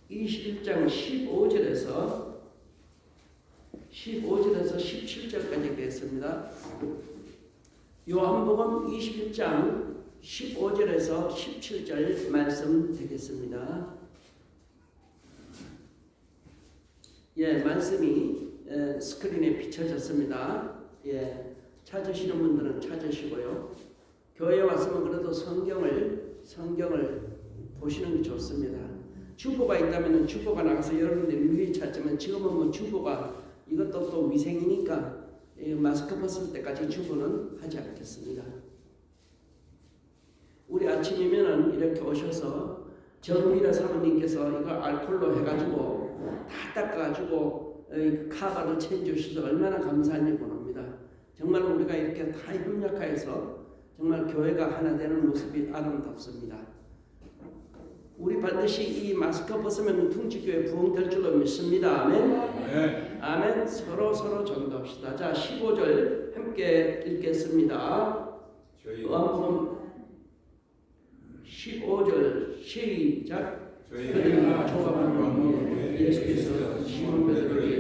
21장 15절에서 17절까지 되겠습니다. 요한복음 21장 15절에서 17절 말씀 되겠습니다. 예, 말씀이 스크린에 비춰졌습니다. 예, 찾으시는 분들은 찾으시고요. 교회에 왔으면 그래도 성경을 보시는 게 좋습니다. 주보가 있다면 주보가 나가서 여러분들이 미리 찾지만 지금은 뭐 주보가 이것도 또 위생이니까 마스크 벗을 때까지 주보는 하지 않겠습니다. 우리 아침이면은 이렇게 오셔서 정미라 사모님께서 이걸 알콜로 해가지고 다 닦아가지고 카바를 채워주셔서 얼마나 감사한지 모릅니다. 정말 우리가 이렇게 다 협력하여서 정말 교회가 하나 되는 모습이 아름답습니다. 우리 반드시 이 마스크 벗으면 퉁치교회 부흥될 줄로 믿습니다. 아멘. 네. 아멘. 서로 전도합시다. 자, 15절 함께 읽겠습니다. 요한복음 15절 시작. 그러나 조각은 예수께서 시몬 베드로에게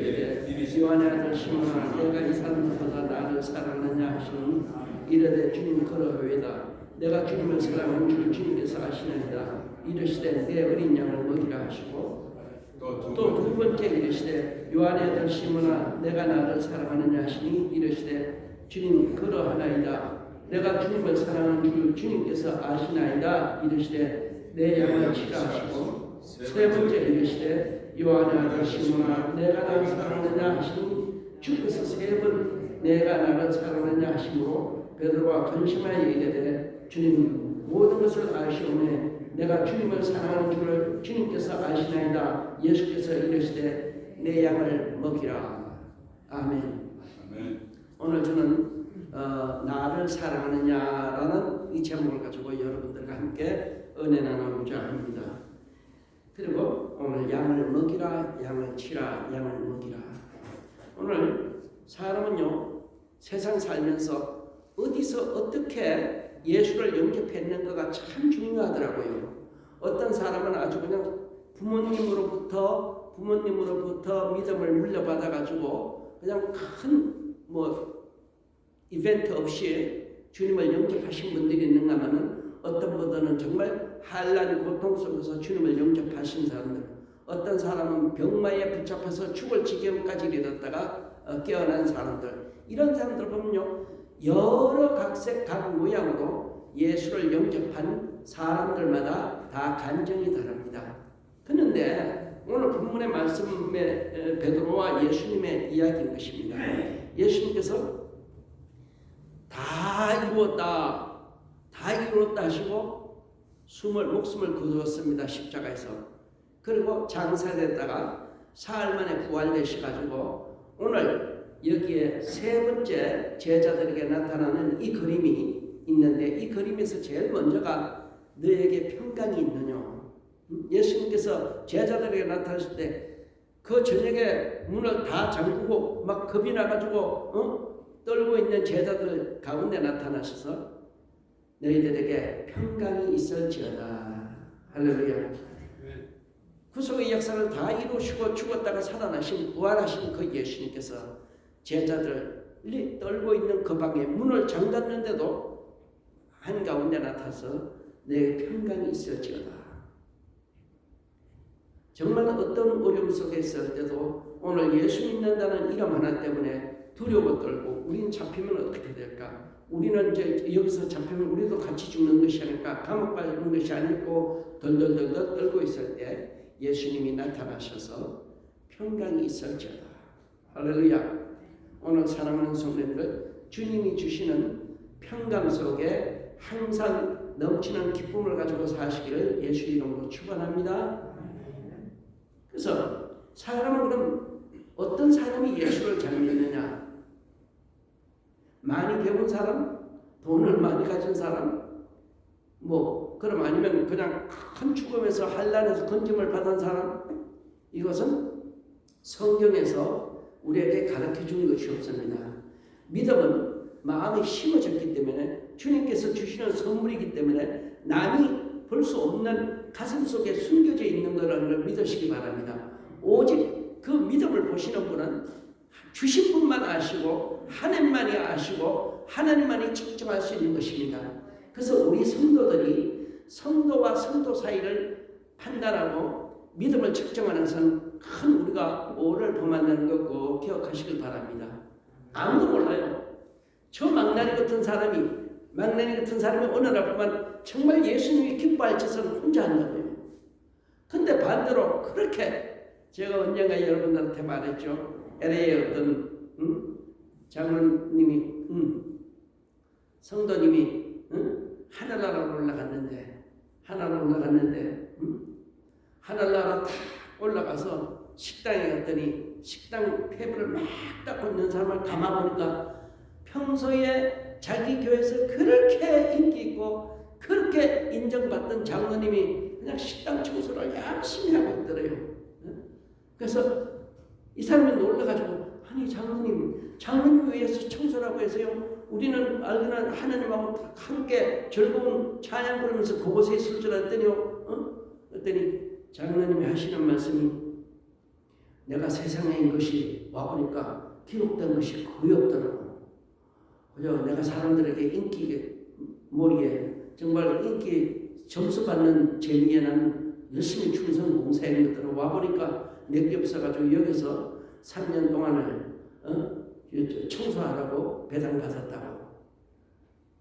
이르되 요한의 아들 시몬아 내가 이 사람보다 나를 사랑하느냐 하시니 이르되 주님 그러하오이다. 내가 주님을 사랑하는 줄 주님께서 아시나이다. 이르시되 내 어린 양을 먹이라 하시고 또 두 번째 이르시되 요한의 아들 시몬아 내가 나를 사랑하느냐 하시니 이르시되 주님 그러하나이다. 내가 주님을 사랑하는 줄 주님께서 아시나이다. 이르시되 내 양을 치라 하시고 세 번째 이르시되 요한의 아들 시몬아 내가 나를 사랑하느냐 하시니 주께서 세 번 내가 나를 사랑하느냐 하시므로 베드로가 근심하여 이르되 주님 모든 것을 아시오매 내가 주님을 사랑하는 줄을 주님께서 아시나이다. 예수께서 이르시되 내 양을 먹이라. 아멘. 오늘 저는 나를 사랑하느냐라는 이 제목을 가지고 여러분들과 함께 은혜 나누고자 합니다. 그리고 오늘 양을 먹이라, 양을 치라, 양을 먹이라. 오늘 사람은요 세상 살면서 어디서 어떻게 예수를 영접했는가가 참 중요하더라고요. 어떤 사람은 아주 그냥 부모님으로부터 믿음을 물려받아 가지고 그냥 큰 이벤트 없이 주님을 영접하신 분들이 있는가 하면은 어떤 분들은 정말 한란 고통 속에서 주님을 영접하신 사람들, 어떤 사람은 병마에 붙잡혀서 죽을 지경까지 이르렀다가 깨어난 사람들, 이런 사람들 보면요 여러 각색 각 모양으로 예수를 영접한 사람들마다 다 간증이 다릅니다. 그런데 오늘 본문의 말씀에 베드로와 예수님의 이야기인 것입니다. 예수님께서 다 이루었다 하시고 목숨을 거두었습니다. 십자가에서. 그리고 장사됐다가 사흘 만에 부활되셔가지고 오늘 여기에 세 번째 제자들에게 나타나는 이 그림이 있는데 이 그림에서 제일 먼저가 너에게 평강이 있느냐. 예수님께서 제자들에게 나타나실 때 그 저녁에 문을 다 잠그고 막 겁이 나가지고 떨고 있는 제자들 가운데 나타나셔서 너희들에게 평강이 있을지어다. 할렐루야. 구속의 역사를 다 이루시고 죽었다가 살아나신 부활하신 그 예수님께서 제자들이 떨고 있는 그 방에 문을 잠갔는데도 한가운데 나타서 내 평강이 있을지어다. 정말 어떤 어려움 속에 있을 때도 오늘 예수 믿는다는 이름 하나 때문에 두려워 떨고 우리는 잡히면 어떻게 될까? 우리는 이제 여기서 잡히면 우리도 같이 죽는 것이 아닐까? 감옥 가는 것이 아니고 덜덜덜 떨고 있을 때 예수님이 나타나셔서 평강이 있을지어다. 할렐루야. 오늘 사랑하는 성도님들, 주님이 주시는 평강 속에 항상 넘치는 기쁨을 가지고 사시기를 예수 이름으로 축원합니다. 그래서 사람은 그럼 어떤 사람이 예수를 잘 믿느냐? 많이 배운 사람? 돈을 많이 가진 사람? 그럼 아니면 그냥 큰 죽음에서 한란에서 건짐을 받은 사람? 이것은 성경에서 우리에게 가르쳐 주는 것이 없습니다. 믿음은 마음이 심어졌기 때문에 주님께서 주시는 선물이기 때문에 남이 볼 수 없는 가슴 속에 숨겨져 있는 것을 믿으시기 바랍니다. 오직 그 믿음을 보시는 분은 주신 분만 아시고 하나님만이 아시고 하나님만이 측정할 수 있는 것입니다. 그래서 우리 성도들이 성도와 성도 사이를 판단하고 믿음을 측정하는 것은 큰 우리가 오를 범한다는 거 꼭 기억하시길 바랍니다. 아무도 몰라요. 저 망나니 같은 사람이 어느 날 보면 정말 예수님이 기뻐할 짓은 혼자 한다고요. 근데 반대로 그렇게 제가 언젠가 여러분들한테 말했죠. LA의 어떤 장로님이 성도님이 하늘나라로 올라갔는데 하늘나라 다 올라가서 식당에 갔더니 식당 테이블을 막 닦고 있는 사람을 가만보니까 평소에 자기 교회에서 그렇게 인기 있고 그렇게 인정받던 장로님이 그냥 식당 청소를 열심히 하고 있더래요. 그래서 이 사람이 놀라가지고 아니 장로님 위해서 청소라고 해서요. 우리는 알기는 하나님하고 함께 즐거운 찬양 부르면서 그곳에 있을 줄 알았더니요. 그랬더니 장로님이 하시는 말씀이 내가 세상에 있는 것이 와보니까 기록된 것이 거의 없더라고. 그저 내가 사람들에게 인기 몰이에 정말 인기 점수 받는 재미에 나는 열심히 충성 봉사했는 것들을 와보니까 내게 없어가지고 여기서 3년 동안을 청소하라고 배당받았다고.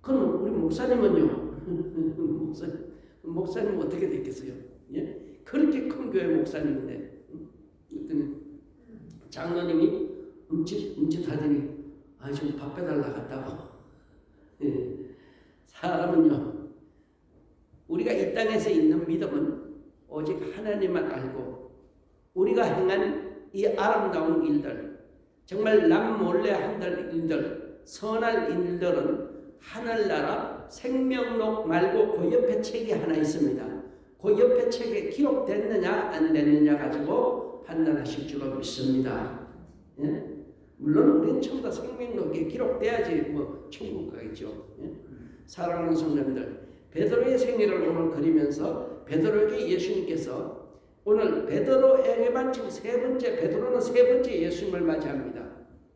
그럼 우리 목사님은요? 목사님 어떻게 됐겠어요? 예? 그렇게 큰 교회 목사님인데 그랬더니 장로님이 움찔하더니 지금 밥 배달 나갔다고. 예. 사람은요, 우리가 이 땅에서 있는 믿음은 오직 하나님만 알고 우리가 행한 이 아름다운 일들, 정말 남 몰래 한들 일들, 선한 일들은 하늘나라 생명록 말고 그 옆에 책이 하나 있습니다. 그 옆에 책에 기록됐느냐 안 됐느냐 가지고 판단하실 줄로 믿습니다. 예? 물론 우리는 전부 다 생명록에 기록돼야지 천국 가겠죠. 예? 사랑하는 성도님들, 베드로의 생애를 오늘 그리면서 베드로에게 예수님께서 오늘 베드로에게만 지금 베드로는 세 번째 예수님을 맞이합니다.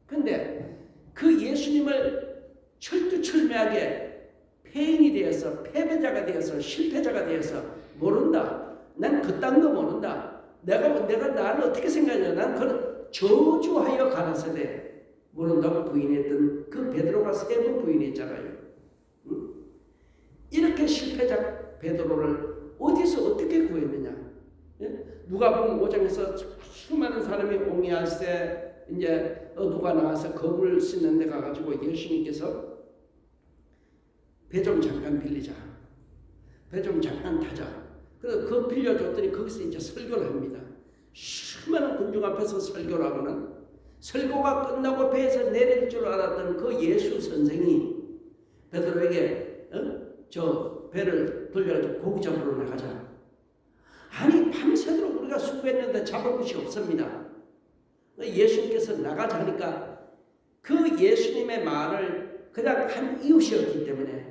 근데 그 예수님을 철두철미하게 폐인이 되어서 패배자가 되어서 실패자가 되어서 모른다. 난 그딴 거 모른다. 내가 나를 어떻게 생각하냐. 난 그걸 저주하여 가라사대 모른다고 부인했던 그 베드로가 세 번 부인했잖아요. 이렇게 실패자 베드로를 어디서 어떻게 구했느냐? 예? 누가복음 5장에서 수많은 사람이 옹이할세 이제 어부가 나와서 거물 씻는 데 가가지고 예수님께서 배 좀 잠깐 빌리자. 배 좀 잠깐 타자. 그래서 그거 빌려줬더니 거기서 이제 설교를 합니다. 수많은 군중 앞에서 설교를 하고는 설교가 끝나고 배에서 내릴 줄 알았던 그 예수 선생이 베드로에게 저 배를 돌려가지고 고기 잡으러 나가자. 아니 밤새도록 우리가 수고했는데 잡은 것이 없습니다. 예수님께서 나가자니까 그 예수님의 말을 그냥 한 이웃이었기 때문에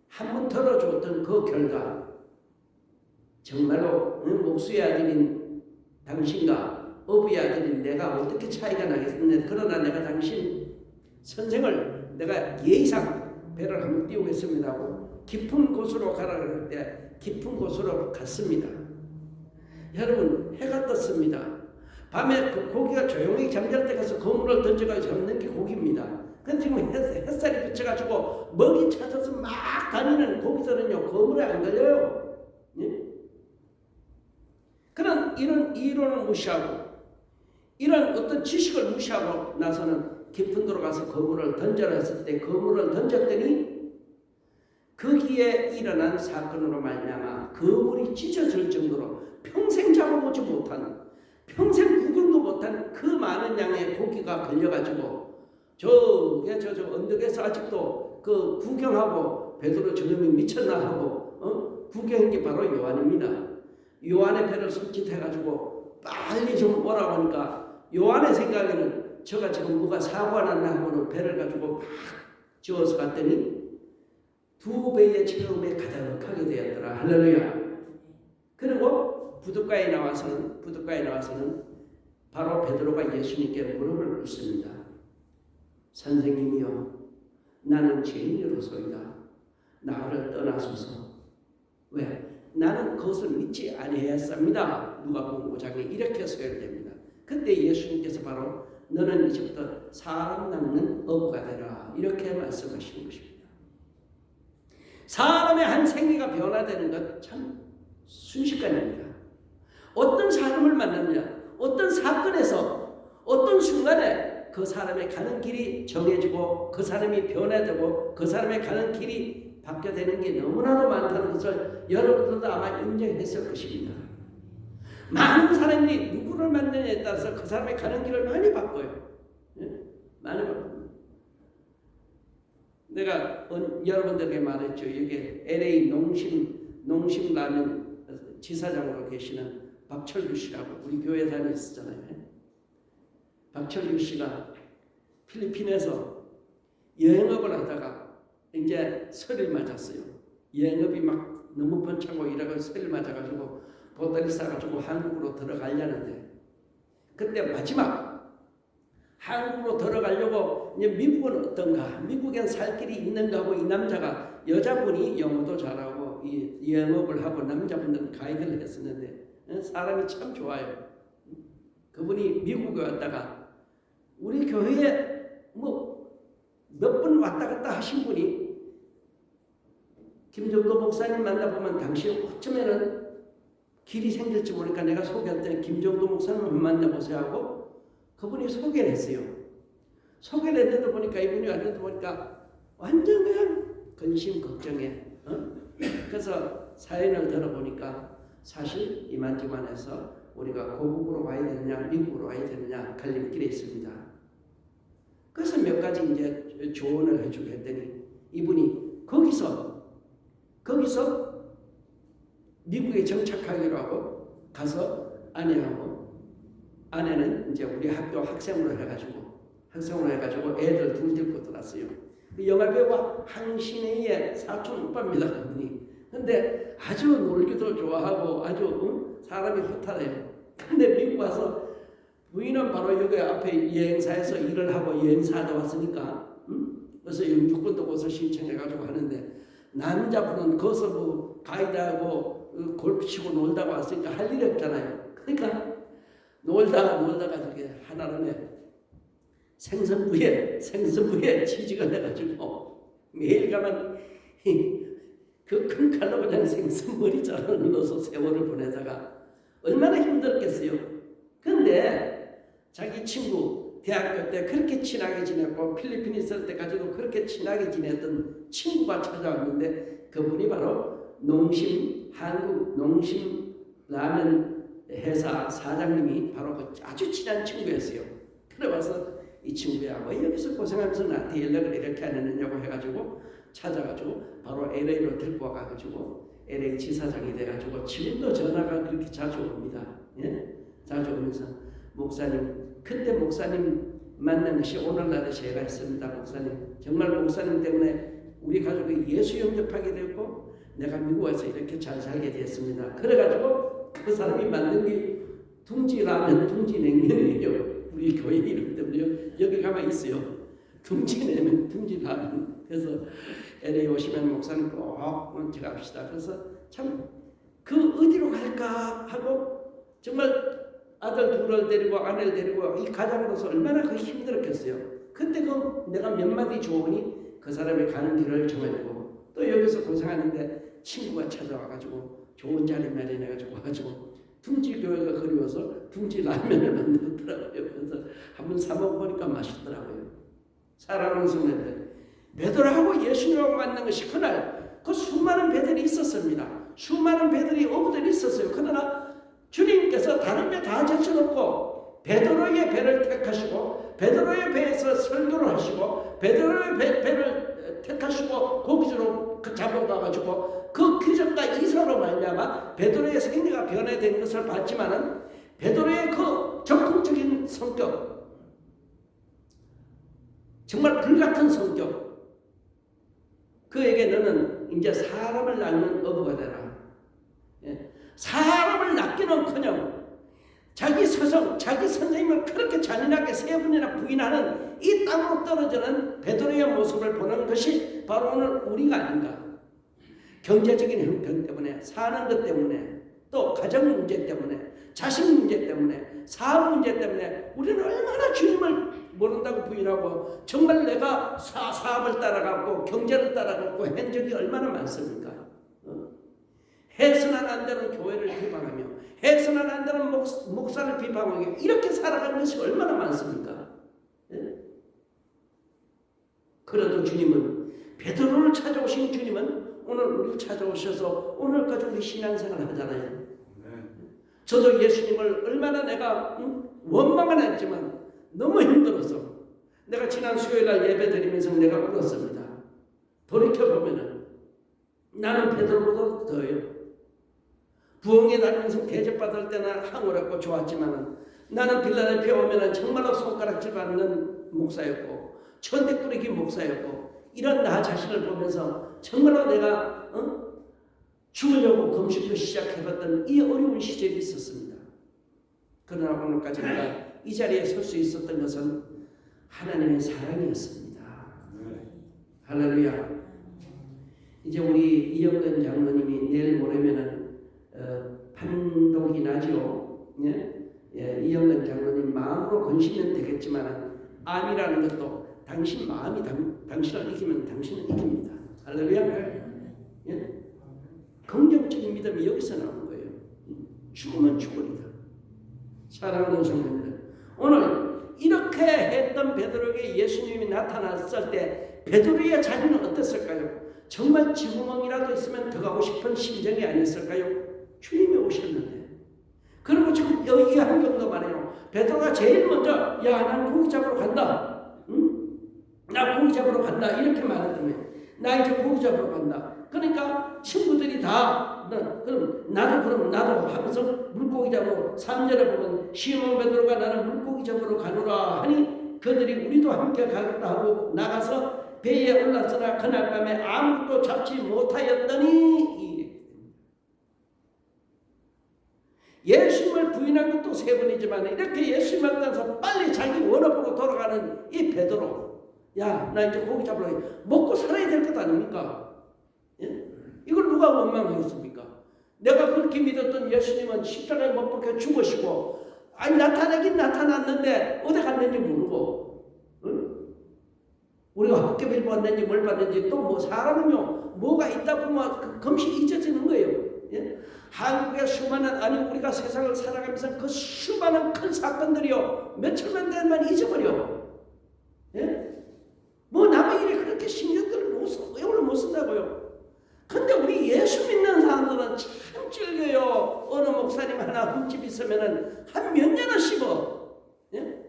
한 번 들어줬던 그 결과 정말로 목수의 아들인 당신과 어부의 아들인 내가 어떻게 차이가 나겠는데 그러나 내가 당신 선생을 내가 예의상 배를 한번 띄우겠습니다 하고 깊은 곳으로 가라 그럴 때 깊은 곳으로 갔습니다. 여러분 해가 떴습니다. 밤에 그 고기가 조용히 잠잘 때 가서 그물을 던져가지고 잡는 게 고기입니다. 근데 지금 햇살이 비쳐가지고 먹이 찾아서 막 다니는 고기들은요 그물에 안 걸려요. 예? 그런 이런 이론을 무시하고 이런 어떤 지식을 무시하고 나서는 깊은 데로 가서 그물을 던져라 했을 때 그물을 던졌더니 거기에 일어난 사건으로 말미암아 그물이 찢어질 정도로 평생 잡아보지 못한 평생 구경도 못한 그 많은 양의 고기가 걸려가지고 저 언덕에서 아직도 그 구경하고 베드로 저놈이 미쳤나 하고 구경한 게 바로 요한입니다. 요한의 배를 손짓해가지고 빨리 좀 오라고 하니까 요한의 생각에는 저가 지금 뭐가 사고가 났나 하고는 배를 가지고 막 지어서 갔더니 2배의 체험에 가득하게 되었더라. 할렐루야. 그럼 부둣가에 나와서는 바로 베드로가 예수님께 무릎을 꿇습니다. 선생님이여, 나는 죄인으로소이다. 나를 떠나소서. 왜? 나는 그것을 믿지 아니하였습니다. 누가복음 5장에 이렇게 소개됩니다. 그때 예수님께서 바로 너는 이제부터 사람 낚는 어부가 되라, 이렇게 말씀하시는 것입니다. 사람의 한 생애가 변화되는 것 참 순식간입니다. 어떤 사람을 만났느냐, 어떤 사건에서 어떤 순간에 그 사람의 가는 길이 정해지고 그 사람이 변화되고 그 사람의 가는 길이 바뀌어되는 게 너무나도 많다는 것을 여러분들도 아마 인정했을 것입니다. 많은 사람들이 누구를 만나냐에 따라서 그 사람의 가는 길을 많이 바꿔요. 많이 바꿔요. 내가 여러분들에게 말했죠. 여기 LA 농심 라면 지사장으로 계시는 박철규 씨라고 우리 교회 다녔었잖아요. 박철규 씨가 필리핀에서 여행업을 하다가 이제 설을 맞았어요. 여행업이 막 너무 번창고 이러고 설을 맞아가지고 보따리 싸가지고 한국으로 들어가려는데, 그때 마지막 한국으로 들어가려고 이제 미국은 어떤가, 미국엔 살 길이 있는가 하고 이 남자가, 여자분이 영어도 잘하고 이 영업을 하고 남자분들은 가이드를 했었는데 사람이 참 좋아요. 그분이 미국에 왔다가 우리 교회에 뭐 몇 번 왔다 갔다 하신 분이, 김정도 목사님 만나보면 당신 어쩌면은 길이 생길지 모르니까 내가 소개할 김정도 목사님을 만나보세요 하고 그분이 소개를 했어요. 소개를 했는데 보니까 이분이 왔는데 보니까 완전 그냥 근심 걱정해. 그래서 사연을 들어보니까 사실 이만저만해서 우리가 고국으로 와야 되느냐 미국으로 와야 되느냐 갈림길에 있습니다. 그래서 몇 가지 이제 조언을 해주고 했더니 이분이 거기서 미국에 정착하기로 하고 가서 아내는 이제 우리 학교 학생으로 해가지고 애들 둘 데리고 들어왔어요. 영화배우와 항신혜의 사촌 오빠입니다. 그분이. 근데 아주 놀기도 좋아하고 아주 사람이 호탕해요. 근데 미국 와서 부인은 바로 여기 앞에 여행사에서 일을 하고 여행사하다 왔으니까 그래서 영주권도 거기서 신청해가지고 하는데, 남자분은 거기서 뭐 가이드하고 골프 치고 놀다가 왔으니까 할 일이 없잖아요. 그러니까 놀다가 저게 하나름에 생선부에 취직을 해가지고 매일 가면 그 큰 칼로 그냥 생선머리자루 눌러서 세월을 보내다가 얼마나 힘들었겠어요. 근데 자기 친구 대학교 때 그렇게 친하게 지냈고 필리핀에 있을 때까지도 그렇게 친하게 지냈던 친구가 찾아왔는데, 그분이 바로 한국 농심 라면 회사 사장님이 바로 그 아주 친한 친구였어요. 그래 와서 이 친구야 왜 여기서 고생하면서 나한테 연락을 이렇게 안 했느냐고 해가지고 찾아가지고 바로 LA로 데리고 와가지고 LA 지사장이 돼가지고 지금도 전화가 그렇게 자주 옵니다. 자주 오면서 그때 목사님 만난 것이 오늘날의 제가 했습니다. 목사님, 정말 목사님 때문에 우리 가족이 예수 영접하게 되었고 내가 미국 와서 이렇게 잘 살게 됐습니다. 그래가지고 그 사람이 만든 게 둥지라면 둥지냉면이에요. 우리 교회 이름 때문에요. 여기 가만 있어요. 둥지냉면 둥지라면. 그래서 LA 오시면 목사님 꼭 제가 합시다. 그래서 참 그 어디로 갈까 하고 정말 아들 둘을 데리고 아내를 데리고 이 가장으로서 얼마나 그 힘들었겠어요. 그때 내가 몇 마디 조언이 그 사람의 가는 길을 정해주고, 또 여기서 고생하는데 친구가 찾아와가지고 좋은 자리 마련해가지고 둥지 교회가 그리워서 둥지 라면을 만들었더라고요. 그래서 한번 사 먹어보니까 맛있더라고요. 사랑하는 성도들, 베드로하고 예수님하고 만난 것이 그날 그 수많은 배들이 있었습니다. 수많은 배들이 어부들이 있었어요. 그러나 주님께서 다른 배 다 제쳐놓고 베드로의 배를 택하시고 베드로의 배에서 설교를 하시고 베드로의 배를 택하시고 고기주로 잡아가가지고 그 기적과 이사로 말미암아 베드로의 생애가 변화되는 것을 봤지만은 베드로의 그 적극적인 성격, 정말 불같은 성격, 그에게 너는 이제 사람을 낚는 어부가 되라. 사람을 낚기는커녕 자기 스승, 자기 선생님을 그렇게 잔인하게 3번이나 부인하는 이 땅으로 떨어지는 베드로의 모습을 보는 것이 바로 오늘 우리가 아닌가. 경제적인 형편 때문에, 사는 것 때문에, 또 가정 문제 때문에, 자식 문제 때문에, 사업 문제 때문에 우리는 얼마나 주님을 모른다고 부인하고 정말 내가 사업을 따라가고 경제를 따라가고 한 적이 얼마나 많습니까? 해서는 안 되는 교회를 비방하며 해서는 안 되는 목사를 비방하며 이렇게 살아가는 것이 얼마나 많습니까? 그래도 주님은, 베드로를 찾아오신 주님은 오늘 우리를 찾아오셔서 오늘까지 우리 신앙생활을 하잖아요. 저도 예수님을 얼마나 내가 원망은 했지만 너무 힘들어서 내가 지난 수요일날 예배 드리면서 내가 울었습니다. 돌이켜보면 나는 베드로보다 더해요. 부흥회 다니면서 대접받을 때는 황홀했고 좋았지만 나는 빌라델피아 오면 정말로 손가락질 받는 목사였고 천대 꾸리기 목사였고 이런 나 자신을 보면서 정말로 내가 죽으려고 금식도 시작해봤던 이 어려운 시절이 있었습니다. 그러나 오늘까지 내가 이 자리에 설 수 있었던 것은 하나님의 사랑이었습니다. 할렐루야. 이제 우리 이영근 장로님이 내일 모레면은 판독이 나죠. 이영근 장로님 마음으로 건시면 되겠지만 암이라는 것도 당신 마음이 당신을 이기면 당신은 이깁니다. 할렐루야. 긍정적인 믿음이 여기서 나오는 거예요. 죽으면 죽으리다. 사랑하는 성도님들, 오늘 이렇게 했던 베드로에게 예수님이 나타났을 때 베드로의 자리는 어땠을까요? 정말 지구멍이라도 있으면 들어가고 싶은 심정이 아니었을까요? 주님이 오셨는데. 그리고 지금 여기 한 경도 말해요. 베드로가 제일 먼저 야, 난 고기 잡으러 간다. 나 고기 잡으러 간다. 이렇게 말했더니 나 이제 고기 잡으러 간다. 그러니까 친구들이 다 그럼 나도 하면서 물고기 잡으러 3절에 보면 시몬 베드로가 나는 물고기 잡으러 가노라 하니 그들이 우리도 함께 가겠다 하고 나가서 배에 올랐으나 그날 밤에 아무것도 잡지 못하였더니 예수님을 부인한 것도 3번이지만 이렇게 예수님 만나서 빨리 자기 원업으로 돌아가는 이 베드로, 야, 나 이제 고기 잡으러 가. 먹고 살아야 될 것 아닙니까? 예? 이걸 누가 원망하겠습니까? 내가 그렇게 믿었던 예수님은 십자가에 못 박혀 죽으시고 아니 나타나긴 나타났는데 어디 갔는지 모르고 우리가 헛개비를 받는지 뭘 받는지 또 뭐 사람은요 뭐가 있다 보면 금시 잊어지는 거예요. 예? 한국의 수많은 아니 우리가 세상을 살아가면서 그 수많은 큰 사건들이요 며칠만 되면 잊어버려. 예? 뭐 남의 일에 그렇게 신경들을 오늘 못 쓴다고요. 근데 우리 예수 믿는 사람들은 참 즐겨요. 어느 목사님 하나 흠집 있으면은 한 몇 년을 씹어. 예?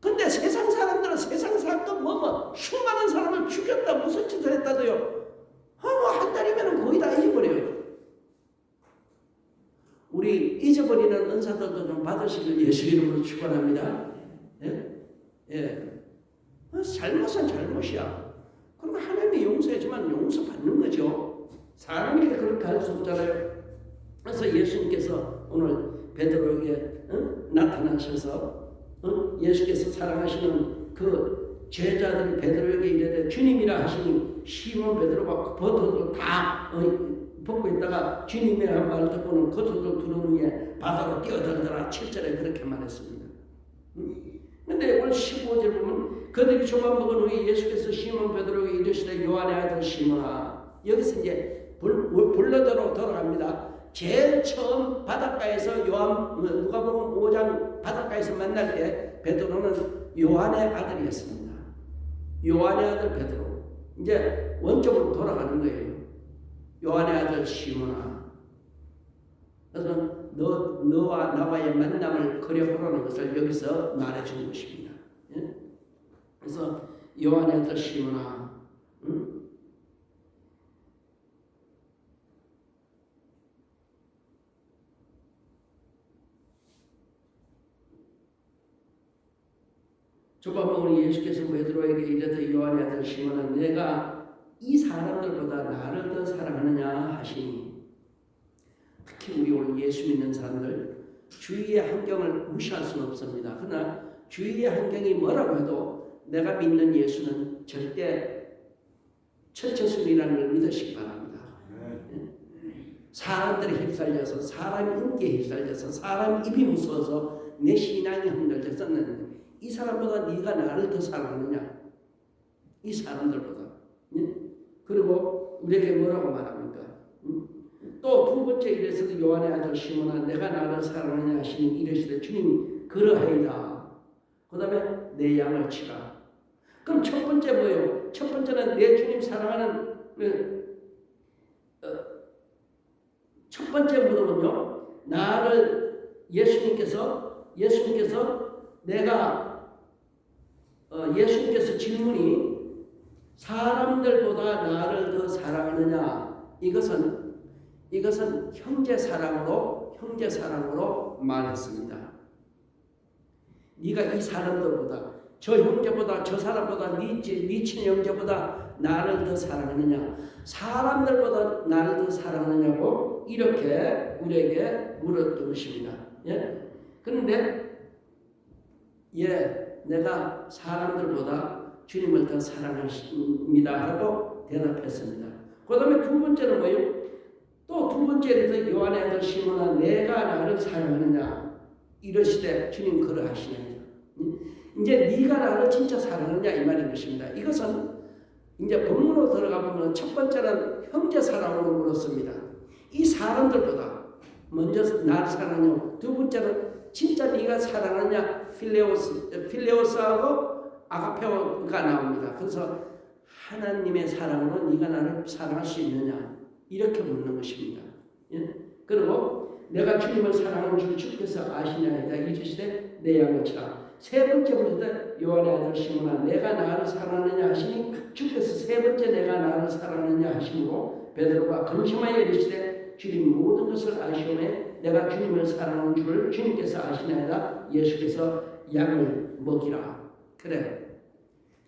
근데 세상 사람들은 세상 사건 뭐 수많은 사람을 죽였다 무슨 짓을 했다도요. 한 달이면 거의 다 잊어버려요. 우리 잊어버리는 은사들도 좀 받으시길 예수 이름으로 축원합니다. 예? 예. 잘못은 잘못이야. 그럼 하나님이 용서해주면 용서받는 거죠. 사람이 그렇게 할 수 없잖아요. 그래서 예수님께서 오늘 베드로에게 나타나셔서 예수께서 사랑하시는 그 제자들이 베드로에게 이르되 주님이라 하시니 시몬 베드로가 겉옷을 다 벗고 있다가 주님의 한 말 듣고는 겉옷을 두른 후에 바다로 뛰어들더라. 7절에 그렇게 말했습니다. 근데 오늘 15절 보면 그들이 조만 먹은 후에 예수께서 시몬 베드로에게 이르시되 요한의 아들 시몬아, 여기서 이제 본래대로 돌아갑니다. 제일 처음 바닷가에서 누가복음 5장 바닷가에서 만날 때 베드로는 요한의 아들이었습니다. 요한의 아들 베드로. 이제 원점으로 돌아가는 거예요. 요한의 아들 시몬아. 그래서 너와 나와의 만남을 그려보라는 것을 여기서 말해주는 것입니다. 예? 그래서 요한의 아들 시몬아, 조금 우리 예수께서 베드로에게 이르되 요한의 아들 시몬아, 내가 이 사람들보다 나를 더 사랑하느냐 하시니 특히 우리 오늘 예수 믿는 사람들 주위의 환경을 무시할 수는 없습니다. 그러나 주위의 환경이 뭐라고 해도 내가 믿는 예수는 절대 천천순이라는 걸 믿으시기 바랍니다. 사람들이 휩쓸려서 사람 인기에 휩쓸려서 사람 입이 무서워서 내 신앙이 흔들렸었는데 이 사람보다 네가 나를 더 사랑하느냐? 이 사람들보다. 그리고 우리에게 뭐라고 말합니까? 또 두 번째 이래서도 요한의 아들 시몬아 내가 나를 사랑하느냐 하시니 이르시되 주님 그러하이다. 그 다음에 내 양을 치라. 그럼 첫 번째 뭐예요? 첫 번째는 내 주님 사랑하는 첫 번째 물음은요. 나를 예수님께서 예수님께서 질문이 사람들보다 나를 더 사랑하느냐? 이것은 형제 사랑으로 말했습니다. 네가 이 사람들보다 저 형제보다 저 사람보다 네 친형 형제보다 나를 더 사랑하느냐? 사람들보다 나를 더 사랑하느냐고 이렇게 우리에게 물었던 것입니다. 예? 그런데 내가 사람들보다 주님을 더 사랑합니다 하고 대답했습니다. 그 다음에 두 번째는 뭐예요? 또 두 번째에서 요한의 아들 시몬아 내가 나를 사랑하느냐 이러시되 주님 그러하시느니라. 이제 네가 나를 진짜 사랑하느냐 이 말인 것입니다. 이것은 이제 본문으로 들어가 보면 첫 번째는 형제 사랑으로 물었습니다. 이 사람들보다 먼저 나를 사랑하냐. 두 번째는 진짜 네가 사랑하느냐 필레오스하고 아가페오가 나옵니다. 그래서 하나님의 사랑으로 네가 나를 사랑할 수 있느냐 이렇게 묻는 것입니다. 예? 그리고 내가 주님을 사랑하는 줄 주께서 아시냐이다 이르시되 내 양을 치라. 세 번째 부르되 요한의 아들 시몬아 내가 나를 사랑하느냐 하시니 주께서 세 번째 내가 나를 사랑하느냐 하시므로 베드로가 근심하여 이르시되 주님 모든 것을 아시오매 내가 주님을 사랑하는 줄을 주님께서 아시나이다. 예수께서 양을 먹이라. 그래.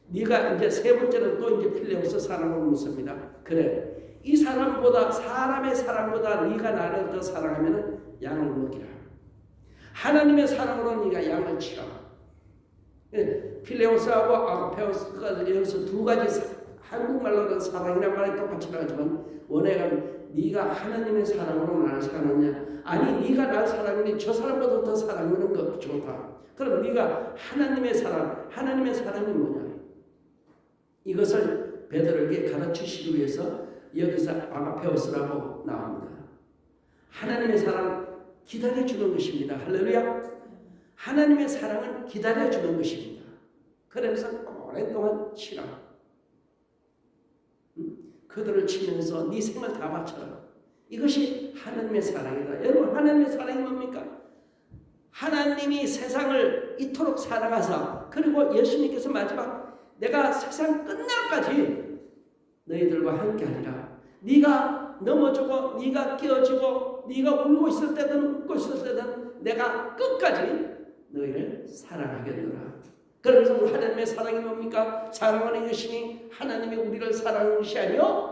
네가 이제 세 번째는 또 이제 필레오스 사랑을 묻습니다. 그래. 이 사람의 사랑보다 네가 나를 더 사랑하면 양을 먹이라. 하나님의 사랑으로 네가 양을 치라. 필레오스하고 아가페오스가 여기서 두 가지 한국말로는 사랑이라는 말이 똑같이 나지만 원해가는 네가 하나님의 사랑으로 나를 사랑하냐? 아니 네가 나를 사랑하니 저 사람보다 더 사랑하는 것 좋다. 그럼 네가 하나님의 사랑이 뭐냐? 이것을 베드로에게 가르치시기 위해서 여기서 아가페오스라고 나옵니다. 하나님의 사랑 기다려주는 것입니다. 할렐루야. 하나님의 사랑은 기다려주는 것입니다. 그래서 오랫동안 치라. 그들을 치면서 네 생을 다 바쳐라. 이것이 하나님의 사랑이다. 여러분 하나님의 사랑이 뭡니까? 하나님이 세상을 이토록 사랑하사 그리고 예수님께서 마지막 내가 세상 끝날까지 너희들과 함께하리라. 네가 넘어지고 네가 깨어지고 네가 울고 있을 때든 웃고 있을 때든 내가 끝까지 너희를 사랑하겠노라. 그러면서 하나님의 사랑이 뭡니까? 사랑하는 것이니 하나님이 우리를 사랑하는 것이 아니요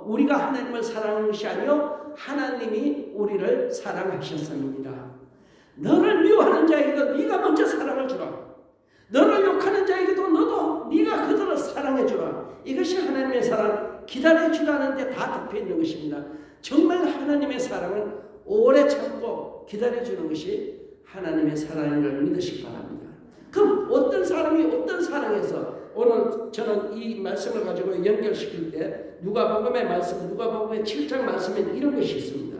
우리가 하나님을 사랑하는 것이 아니요 하나님이 우리를 사랑하셨습니다. 너를 미워하는 자에게도 네가 먼저 사랑을 주라. 너를 욕하는 자에게도 너도 네가 그들을 사랑해 주라. 이것이 하나님의 사랑 기다려주라는 데 다 덮여 있는 것입니다. 정말 하나님의 사랑은 오래 참고 기다려주는 것이 하나님의 사랑인 걸 믿으시기 바랍니다. 그럼 어떤 사람이 어떤 사랑에서 오늘 저는 이 말씀을 가지고 연결시킬 때 누가복음의 말씀, 누가복음의 7장 말씀에 이런 것이 있습니다.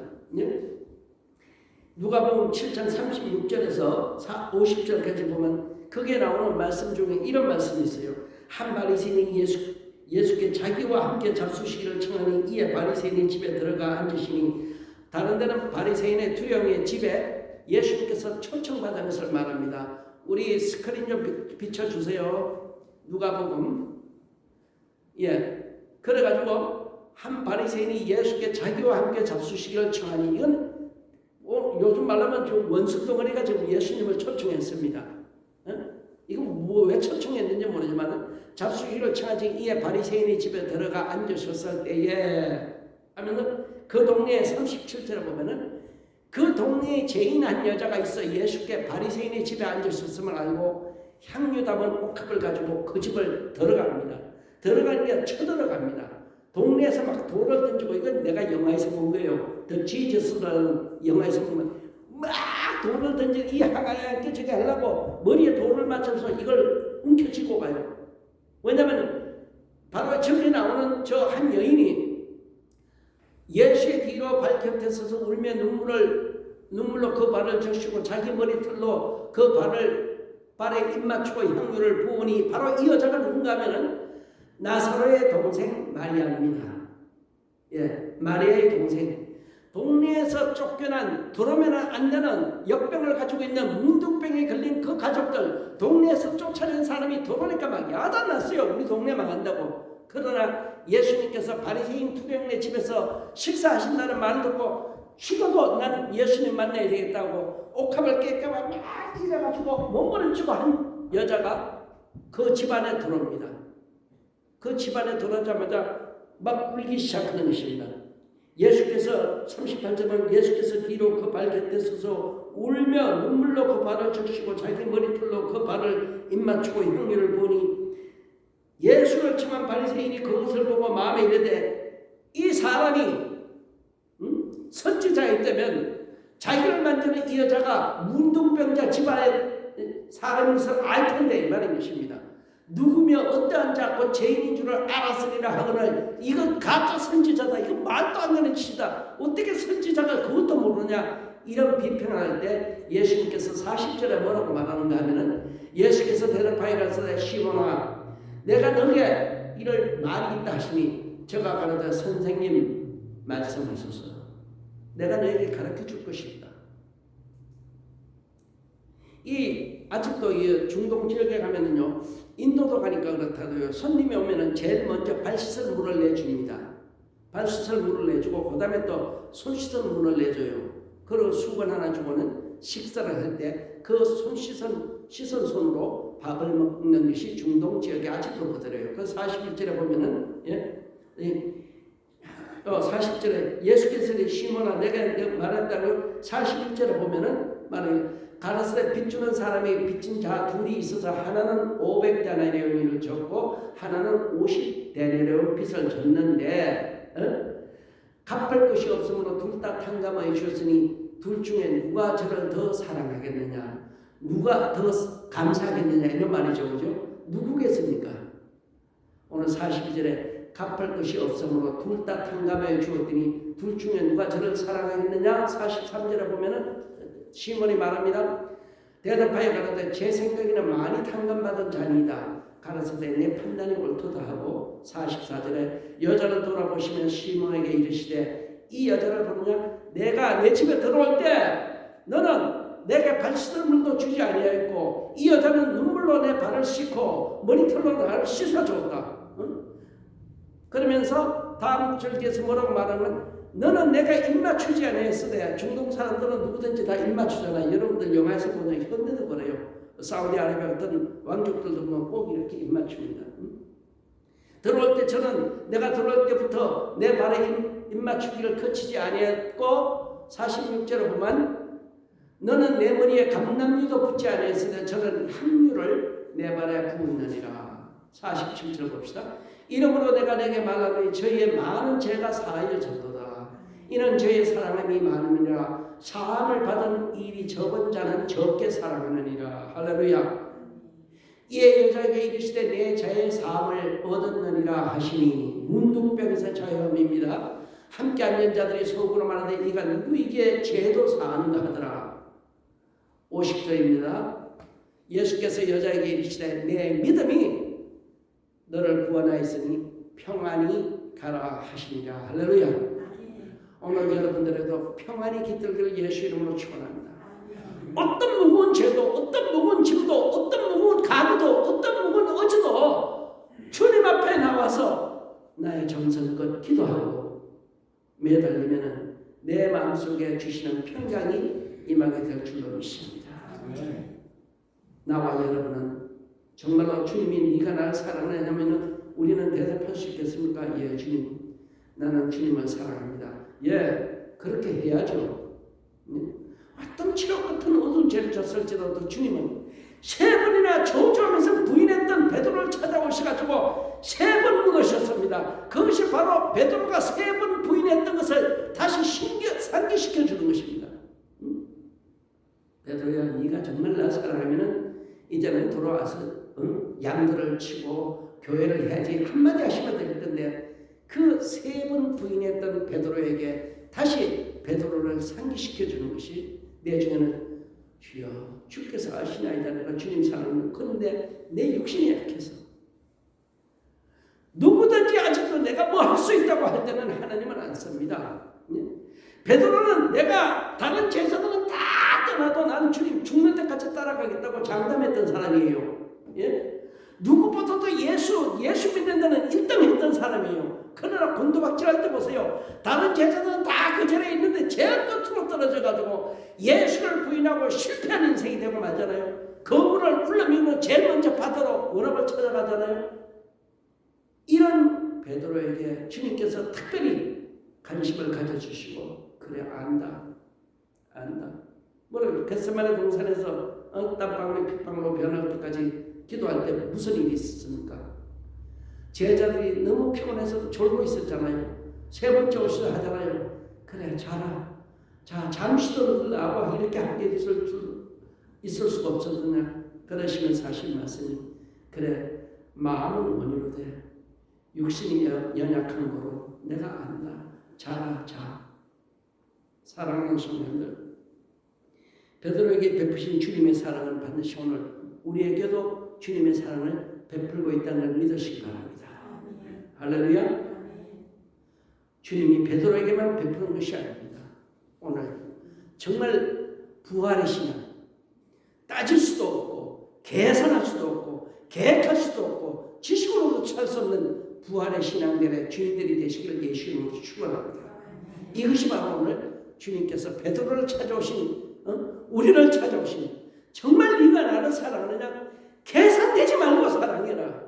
누가복음 7장 36절에서 50절까지 보면 거기에 나오는 말씀 중에 이런 말씀이 있어요. 한 바리새인이 예수께 자기와 함께 잡수시기를 청하니 이에 바리새인의 집에 들어가 앉으시니 다른 데는 바리새인의 두령의 집에 예수님께서 초청받은 것을 말합니다. 우리 스크린 좀 비춰주세요. 누가복음. 그래가지고 한 바리새인이 예수께 자기와 함께 잡수시기를 청하니 이건 요즘 말하면 좀 원수덩어리가 지금 예수님을 초청했습니다. 이건 왜 초청했는지 모르지만 잡수시기를 청하지 이에 바리새인의 집에 들어가 앉으셨을 때에 하면은 그 동네에 37절에 보면은 그 동네에 죄인 한 여자가 있어 예수께 바리새인의 집에 앉을 수 있음을 알고 향유 담은 옥합을 가지고 그 집을 들어갑니다. 들어가니까 쳐들어갑니다. 동네에서 막 돌을 던지고, 이건 내가 영화에서 본 거예요. 더 지저스라는 영화에서 보면 막 돌을 던지고 이 하가야 깨지게 하려고 머리에 돌을 맞춰서 이걸 움켜쥐고 가요. 왜냐하면 바로 저기 나오는 저 한 여인이 예수의 뒤로 발 곁에 서서 울며 눈물로 그 발을 적시고 자기 머리털로 그 발에 입 맞추고 향유를 부으니 바로 이 여자가 누군가 하면은 나사로의 동생 마리아입니다. 예, 마리아의 동생. 동네에서 쫓겨난 들어오면 안 되는 역병을 가지고 있는 문둥병에 걸린 그 가족들, 동네에서 쫓아낸 사람이 들어오니까 막 야단났어요. 우리 동네 망한다고. 그러나 예수님께서 바리새인 투병네 집에서 식사하신다는 말을 듣고 죽어도 난 예수님 만나야 되겠다고 옥합을 깨까봐 막 이래가지고 몸부림치고 한 여자가 그 집안에 들어옵니다. 그 집안에 들어오자마자 막 울기 시작하는 것입니다. 예수께서 38절은 예수께서 뒤로 그 발 곁에 서서 울며 눈물로 그 발을 적시고 자기 머리털로 그 발을 입맞추고 향유를 부으니 예수를 청한 바리새인이 그것을 보고 마음에 이르되 이 사람이 선지자였다면 자기를 만드는 이 여자가 문둥병자 집안의 사람인 것을 알 텐데 이 말인 것입니다. 누구며 어떠한 자고 죄인인 줄을 알았으리라 하거늘 이건 가짜 선지자다. 이거 말도 안 되는 짓이다. 어떻게 선지자가 그것도 모르냐. 이런 비평할 때 예수님께서 40절에 뭐라고 말하는가 하면은 예수께서 대답하여 가로되 시몬아 내가 너에게 이럴 말이 있다 하시니 저가 가로되 선생님 말씀하소서. 내가 너에게 가르쳐 줄 것이 있다. 아직도 이 중동 지역에 가면은요, 인도도 가니까 그렇다고요. 손님이 오면은 제일 먼저 발 씻을 물을 내줍니다. 발 씻을 물을 내주고 그 다음에 또 손 씻을 물을 내줘요. 그리고 수건 하나 주고는 식사를 할 때 그 씻은 손으로 밥을 먹는 것이 중동 지역에 아직도 그대로요. 그 41절에 보면은 40절에 예수께서 시몬아 내가 말했다고 41절에 보면은 말해요. 가라사대 빚주는 사람이 빚진 자 둘이 있어서 하나는 500데나리온을 졌고 하나는 50데나리온 빚을 졌는데 갚을 것이 없으므로 둘 다 탕감하여 주었으니 둘 중에 누가 저를 더 사랑하겠느냐 누가 더 감사하겠느냐 이런 말이죠. 그죠? 누구겠습니까? 오늘 42절에 갚을 것이 없으므로 둘 다 탕감하여 주었더니 둘 중에 누가 저를 사랑하겠느냐 43절에 보면은 시몬이 말합니다. 대답하여 가로되 제 생각에는 많이 탕감받은 자니이다. 가라사대 내 판단이 옳도다 하고 44절에 여자를 돌아보시면 시몬에게 이르시되 이 여자를 보느냐 내가 내 집에 들어올 때 너는 내게 발 씻을 물도 주지 아니하였고 이 여자는 눈물로 내 발을 씻고 머리털로 나를 씻어줬다. 그러면서 다음 절기에서 뭐라고 말하면 너는 내가 입맞추지 아니했으되 중동 사람들은 누구든지 다 입맞추잖아. 여러분들 영화에서 보면 현대도 그래요. 사우디아라비아 같은 왕족들도 보면 꼭 이렇게 입맞춥니다. 들어올 때 저는 내가 들어올 때부터 내 발에 입맞추기를 거치지 아니했고 46절에 보면 너는 내 머리에 감람유도 붙지 아니했으되 저는 향유를 내 발에 부으느니라. 47절 봅시다. 이러므로 내가 내게 말하노니 저희의 많은 죄가 사하여졌도다. 이는 저의 사랑함이 많음이라. 사함을 받은 일이 적은 자는 적게 사랑하느니라. 할렐루야. 이에 여자에게 이르시되 내 자의 사함을 얻었느니라 하시니 문둥병에서 자유함입니다. 함께 앉은 자들이 속으로 말하되 이가 누구에게 죄도 사하는가 하더라. 50절입니다. 예수께서 여자에게 이르시되 내 믿음이 너를 구원하였으니 평안히 가라 하시니라. 할렐루야. 오늘 여러분들에도 평안히 깃들기를 예수 이름으로 축원합니다. 어떤 무거운 죄도 어떤 무거운 짐도 어떤 무거운 가구도 어떤 무거운 어지도 주님 앞에 나와서 나의 정성껏 기도하고 매달리면 내 마음속에 주시는 평강이 임하게 될 줄로 믿습니다. 나와 여러분은 정말로 주님이 네가 나를 사랑하냐면 우리는 대답할 수 있겠습니까? 예 주님 나는 주님을 사랑합니다. 예, 그렇게 해야죠. 어떤 치료 같은 어두운 죄를 졌을지라도 주님은 세 번이나 저주하면서 부인했던 베드로를 찾아오셔가지고 세 번 물으셨습니다. 그것이 바로 베드로가 세 번 부인했던 것을 다시 상기시켜 주는 것입니다. 베드로야, 네가 정말 나 사랑하면은 이제는 돌아와서 양들을 치고 교회를 해야지 한마디 하시면 될 텐데, 그 세 번 부인했던 베드로에게 다시 베드로를 상기시켜 주는 것이 내 중에는 주여 주께서 아시나이다. 내가 주님 사랑하는 그런데 내 육신이 약해서 누구든지 아직도 내가 뭐 할 수 있다고 할 때는 하나님은 안 씁니다. 베드로는 내가 다른 제자들은 다 떠나도 나는 주님 죽는 데까지 따라가겠다고 장담했던 사람이에요. 예? 누구보다도 예수 믿는 데는 1등 했던 사람이에요. 그러나 곤두박질할 때 보세요. 다른 제자들은 다 그 자리에 있는데 제일 끝으로 떨어져가지고 예수를 부인하고 실패한 인생이 되고 말잖아요. 거물을 울려미고 제일 먼저 바다로 원합을 찾아가잖아요. 이런 베드로에게 주님께서 특별히 관심을 가져주시고, 그래 안다. 뭐라고 겟세마네 동산에서 땀방울이 핏방울로 변할 때까지 기도할 때 무슨 일이 있었습니까? 제자들이 너무 피곤해서 졸고 있었잖아요. 세 번째 오시라 하잖아요. 그래 자라. 자 잠시도 나와 이렇게 함께 있을 수가 없었느냐. 그러시면서 하신 말씀이, 그래 마음은 원이로되 육신이 연약한 거로 내가 안다. 자라. 사랑하는 성도님들, 베드로에게 베푸신 주님의 사랑을 반드시 오늘 우리에게도 주님의 사랑을 베풀고 있다는 걸 믿으시기 바랍니다. 할렐루야. 주님이 베드로에게만 베푸는 것이 아닙니다. 오늘 정말 부활의 신앙, 따질 수도 없고 계산할 수도 없고 계획할 수도 없고 지식으로도 찰 수 없는 부활의 신앙들의 주인들이 되시기를 예수 이름으로 축원합니다. 이것이 바로 오늘 주님께서 베드로를 찾아오신, 우리를 찾아오신, 정말 네가 나를 사랑하느냐? 계산되지 말고 사랑해라.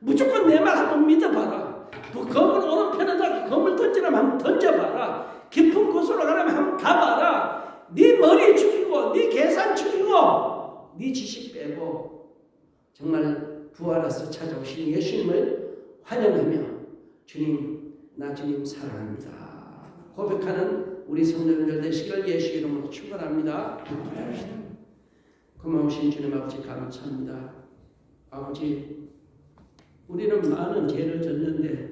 무조건 내 말 한번 믿어봐라. 뭐 검을 오른편에다가 검을 던지라면 한번 던져봐라. 깊은 곳으로 가라면 한번 가봐라. 네 머리 죽이고 네 계산 죽이고 네 지식 빼고 정말 부활해서 찾아오신 예수님을 환영하며 주님, 나 주님 사랑합니다 고백하는 우리 성도님들 되시기를 예수 이름으로 축원합니다. 고마우신 주님 아버지 감사합니다. 아버지, 우리는 많은 죄를 졌는데